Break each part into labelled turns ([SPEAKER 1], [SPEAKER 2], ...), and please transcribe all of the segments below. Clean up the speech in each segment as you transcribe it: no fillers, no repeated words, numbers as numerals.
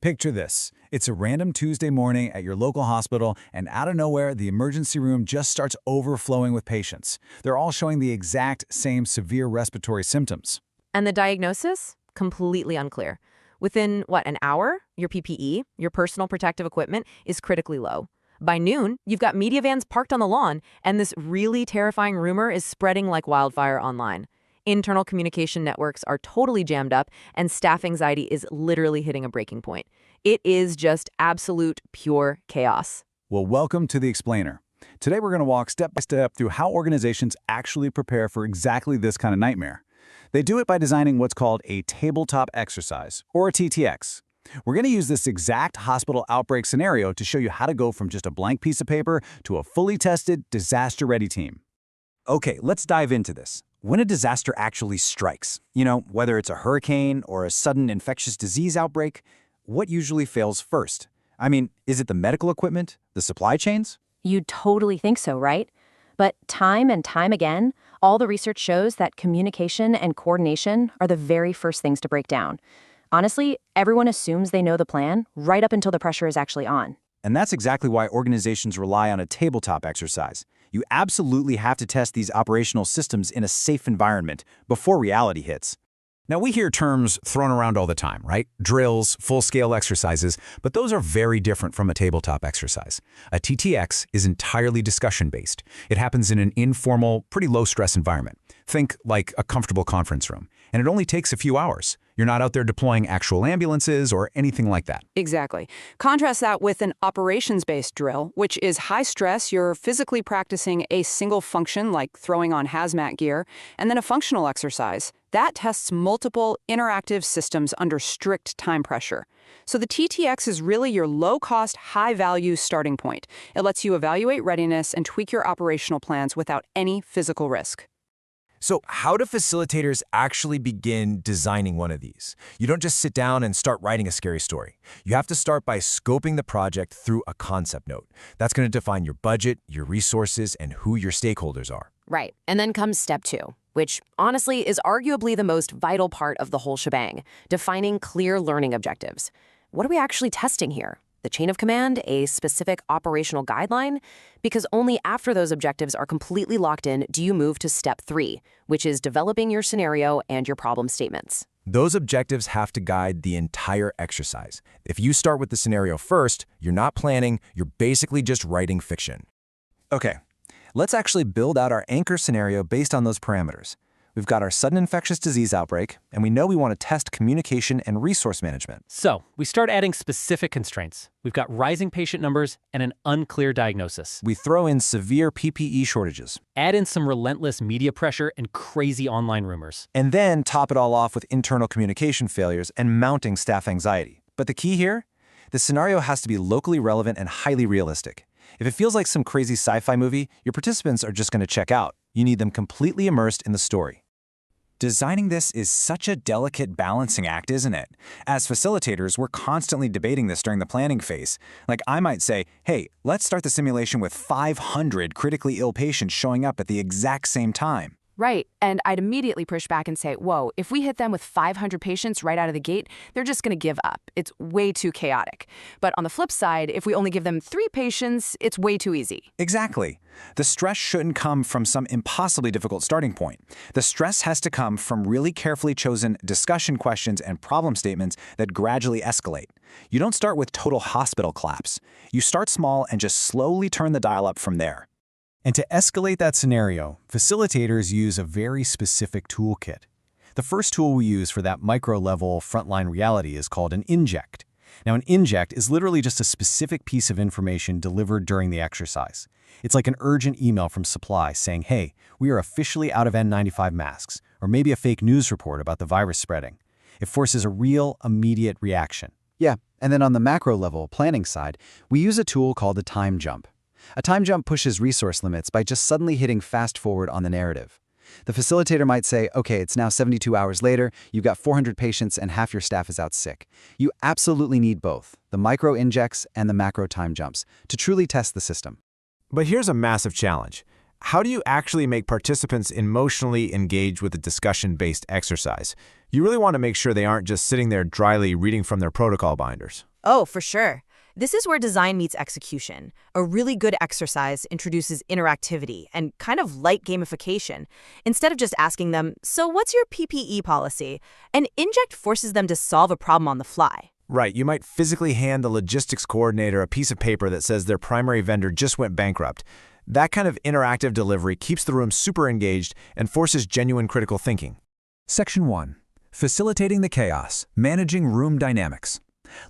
[SPEAKER 1] Picture this. It's a random Tuesday morning at your local hospital, and out of nowhere, the emergency room just starts overflowing with patients. They're all showing the exact same severe respiratory symptoms.
[SPEAKER 2] And the diagnosis? Completely unclear. Within, an hour, your PPE, your personal protective equipment, is critically low. By noon, you've got media vans parked on the lawn, and this really terrifying rumor is spreading like wildfire online. Internal communication networks are totally jammed up, and staff anxiety is literally hitting a breaking point. It is just absolute, pure chaos.
[SPEAKER 1] Well, welcome to The Explainer. Today we're going to walk step by step through how organizations actually prepare for exactly this kind of nightmare. They do it by designing what's called a tabletop exercise, or a TTX. We're going to use this exact hospital outbreak scenario to show you how to go from just a blank piece of paper to a fully tested, disaster-ready team.
[SPEAKER 3] Okay, let's dive into this. When a disaster actually strikes, whether it's a hurricane or a sudden infectious disease outbreak, what usually fails first? Is it the medical equipment, the supply chains?
[SPEAKER 4] You'd totally think so, right? But time and time again, all the research shows that communication and coordination are the very first things to break down. Honestly, everyone assumes they know the plan right up until the pressure is actually on.
[SPEAKER 3] And that's exactly why organizations rely on a tabletop exercise. You absolutely have to test these operational systems in a safe environment before reality hits.
[SPEAKER 5] Now, we hear terms thrown around all the time, right? Drills, full-scale exercises, but those are very different from a tabletop exercise. A TTX is entirely discussion-based. It happens in an informal, pretty low-stress environment. Think like a comfortable conference room. And it only takes a few hours. You're not out there deploying actual ambulances or anything like that.
[SPEAKER 6] Exactly. Contrast that with an operations-based drill, which is high stress. You're physically practicing a single function, like throwing on hazmat gear, and then a functional exercise. That tests multiple interactive systems under strict time pressure. So the TTX is really your low-cost, high-value starting point. It lets you evaluate readiness and tweak your operational plans without any physical risk.
[SPEAKER 7] So how do facilitators actually begin designing one of these? You don't just sit down and start writing a scary story. You have to start by scoping the project through a concept note. That's going to define your budget, your resources, and who your stakeholders are.
[SPEAKER 2] Right. And then comes step 2, which honestly is arguably the most vital part of the whole shebang, defining clear learning objectives. What are we actually testing here? The chain of command, a specific operational guideline? Because only after those objectives are completely locked in do you move to step 3, which is developing your scenario and your problem statements.
[SPEAKER 7] Those objectives have to guide the entire exercise. If you start with the scenario first, you're not planning, you're basically just writing fiction.
[SPEAKER 3] Okay, let's actually build out our anchor scenario based on those parameters. We've got our sudden infectious disease outbreak, and we know we want to test communication and resource management.
[SPEAKER 8] So we start adding specific constraints. We've got rising patient numbers and an unclear diagnosis.
[SPEAKER 3] We throw in severe PPE shortages.
[SPEAKER 8] Add in some relentless media pressure and crazy online rumors.
[SPEAKER 3] And then top it all off with internal communication failures and mounting staff anxiety. But the key here? The scenario has to be locally relevant and highly realistic. If it feels like some crazy sci-fi movie, your participants are just going to check out. You need them completely immersed in the story. Designing this is such a delicate balancing act, isn't it? As facilitators, we're constantly debating this during the planning phase. Like I might say, hey, let's start the simulation with 500 critically ill patients showing up at the exact same time.
[SPEAKER 9] Right, and I'd immediately push back and say, whoa, if we hit them with 500 patients right out of the gate, they're just going to give up. It's way too chaotic. But on the flip side, if we only give them 3 patients, it's way too easy.
[SPEAKER 3] Exactly. The stress shouldn't come from some impossibly difficult starting point. The stress has to come from really carefully chosen discussion questions and problem statements that gradually escalate. You don't start with total hospital collapse. You start small and just slowly turn the dial up from there.
[SPEAKER 1] And to escalate that scenario, facilitators use a very specific toolkit. The first tool we use for that micro-level frontline reality is called an inject. Now, an inject is literally just a specific piece of information delivered during the exercise. It's like an urgent email from supply saying, hey, we are officially out of N95 masks, or maybe a fake news report about the virus spreading. It forces a real, immediate reaction.
[SPEAKER 10] Yeah, and then on the macro-level planning side, we use a tool called a time jump. A time jump pushes resource limits by just suddenly hitting fast forward on the narrative. The facilitator might say, okay, it's now 72 hours later, you've got 400 patients and half your staff is out sick. You absolutely need both, the micro injects and the macro time jumps, to truly test the system.
[SPEAKER 7] But here's a massive challenge. how do you actually make participants emotionally engaged with a discussion-based exercise? You really want to make sure they aren't just sitting there dryly reading from their protocol binders.
[SPEAKER 2] Oh, for sure. This is where design meets execution. A really good exercise introduces interactivity and kind of light gamification. Instead of just asking them, so what's your PPE policy? An Inject forces them to solve a problem on the fly.
[SPEAKER 7] Right, you might physically hand the logistics coordinator a piece of paper that says their primary vendor just went bankrupt. That kind of interactive delivery keeps the room super engaged and forces genuine critical thinking.
[SPEAKER 5] Section 1. Facilitating the chaos, managing room dynamics.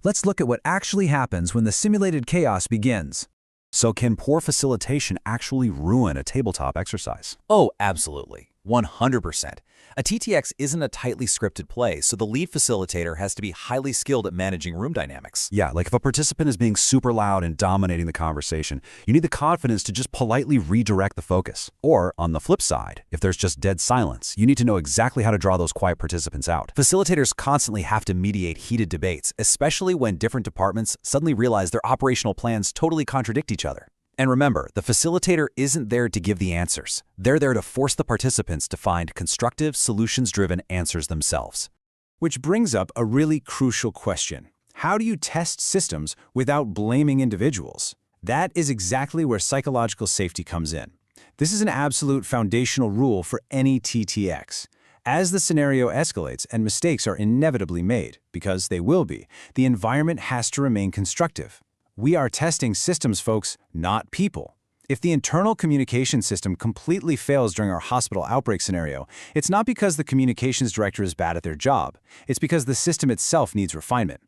[SPEAKER 5] Let's look at what actually happens when the simulated chaos begins.
[SPEAKER 11] So can poor facilitation actually ruin a tabletop exercise?
[SPEAKER 12] Oh, absolutely. 100%. A TTX isn't a tightly scripted play, so the lead facilitator has to be highly skilled at managing room dynamics.
[SPEAKER 11] Yeah, like if a participant is being super loud and dominating the conversation, you need the confidence to just politely redirect the focus. Or, on the flip side, if there's just dead silence, you need to know exactly how to draw those quiet participants out.
[SPEAKER 12] Facilitators constantly have to mediate heated debates, especially when different departments suddenly realize their operational plans totally contradict each other. And remember, the facilitator isn't there to give the answers. They're there to force the participants to find constructive, solutions-driven answers themselves.
[SPEAKER 1] Which brings up a really crucial question. How do you test systems without blaming individuals? That is exactly where psychological safety comes in. This is an absolute foundational rule for any TTX. As the scenario escalates and mistakes are inevitably made, because they will be, the environment has to remain constructive. We are testing systems, folks, not people. If the internal communication system completely fails during our hospital outbreak scenario, it's not because the communications director is bad at their job. It's because the system itself needs refinement.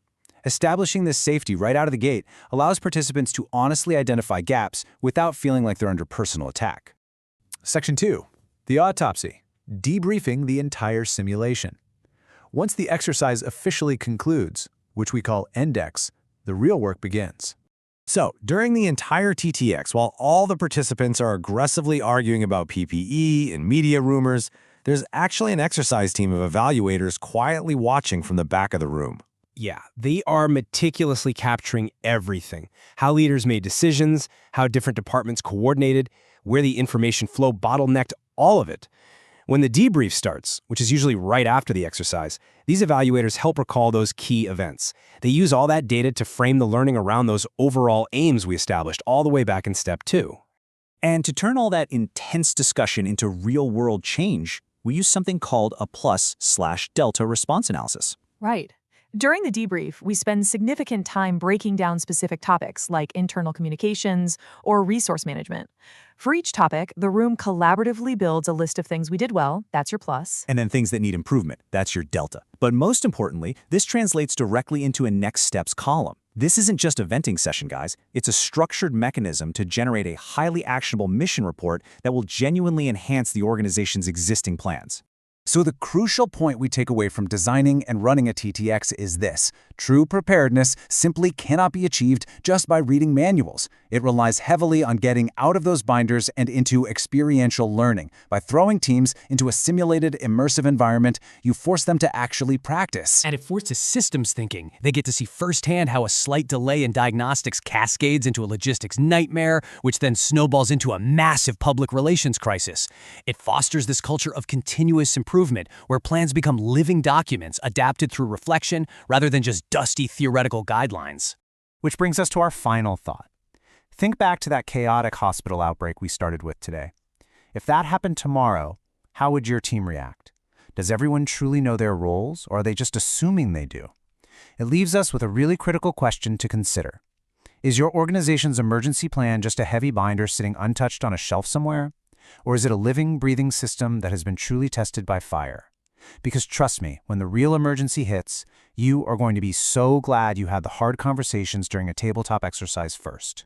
[SPEAKER 1] Establishing this safety right out of the gate allows participants to honestly identify gaps without feeling like they're under personal attack. Section 2. The autopsy. Debriefing the entire simulation. Once the exercise officially concludes, which we call Injects, the real work begins. So, during the entire TTX, while all the participants are aggressively arguing about PPE and media rumors, there's actually an exercise team of evaluators quietly watching from the back of the room.
[SPEAKER 13] Yeah, they are meticulously capturing everything. How leaders made decisions, how different departments coordinated, where the information flow bottlenecked, all of it. When the debrief starts, which is usually right after the exercise, these evaluators help recall those key events. They use all that data to frame the learning around those overall aims we established all the way back in Step 2.
[SPEAKER 14] And to turn all that intense discussion into real-world change, we use something called a plus/delta response analysis.
[SPEAKER 15] Right. During the debrief, we spend significant time breaking down specific topics like internal communications or resource management. For each topic, the room collaboratively builds a list of things we did well, that's your plus,
[SPEAKER 14] and then things that need improvement, that's your delta. But most importantly, this translates directly into a next steps column. This isn't just a venting session, guys. It's a structured mechanism to generate a highly actionable mission report that will genuinely enhance the organization's existing plans.
[SPEAKER 10] So the crucial point we take away from designing and running a TTX is this: true preparedness simply cannot be achieved just by reading manuals. It relies heavily on getting out of those binders and into experiential learning. By throwing teams into a simulated, immersive environment, you force them to actually practice.
[SPEAKER 8] And it forces systems thinking. They get to see firsthand how a slight delay in diagnostics cascades into a logistics nightmare, which then snowballs into a massive public relations crisis. It fosters this culture of continuous improvement, where plans become living documents adapted through reflection rather than just dusty theoretical guidelines.
[SPEAKER 3] Which brings us to our final thought. Think back to that chaotic hospital outbreak we started with today. If that happened tomorrow, how would your team react? Does everyone truly know their roles, or are they just assuming they do? It leaves us with a really critical question to consider. Is your organization's emergency plan just a heavy binder sitting untouched on a shelf somewhere? Or is it a living, breathing system that has been truly tested by fire? Because trust me, when the real emergency hits, you are going to be so glad you had the hard conversations during a tabletop exercise first.